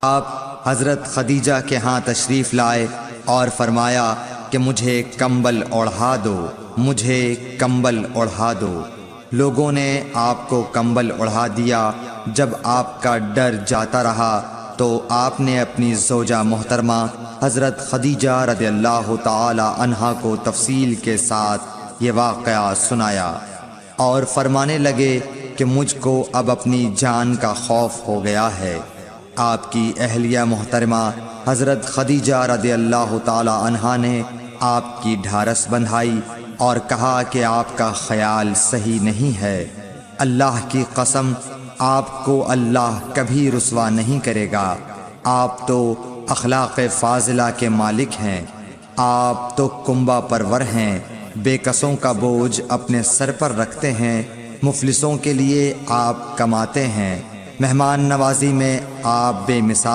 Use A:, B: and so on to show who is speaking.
A: آپ حضرت خدیجہ کے ہاں تشریف لائے اور فرمایا کہ مجھے کمبل اوڑھا دو، مجھے کمبل اوڑھا دو۔ لوگوں نے آپ کو کمبل اوڑھا دیا۔ جب آپ کا ڈر جاتا رہا تو آپ نے اپنی زوجہ محترمہ حضرت خدیجہ رضی اللہ تعالی عنہا کو تفصیل کے ساتھ یہ واقعہ سنایا اور فرمانے لگے کہ مجھ کو اب اپنی جان کا خوف ہو گیا ہے۔ آپ کی اہلیہ محترمہ حضرت خدیجہ رضی اللہ تعالی عنہا نے آپ کی ڈھارس بندھائی اور کہا کہ آپ کا خیال صحیح نہیں ہے، اللہ کی قسم آپ کو اللہ کبھی رسوا نہیں کرے گا، آپ تو اخلاق فاضلہ کے مالک ہیں، آپ تو کنبہ پرور ہیں، بے کسوں کا بوجھ اپنے سر پر رکھتے ہیں، مفلسوں کے لیے آپ کماتے ہیں، مہمان نوازی میں آپ بے مثال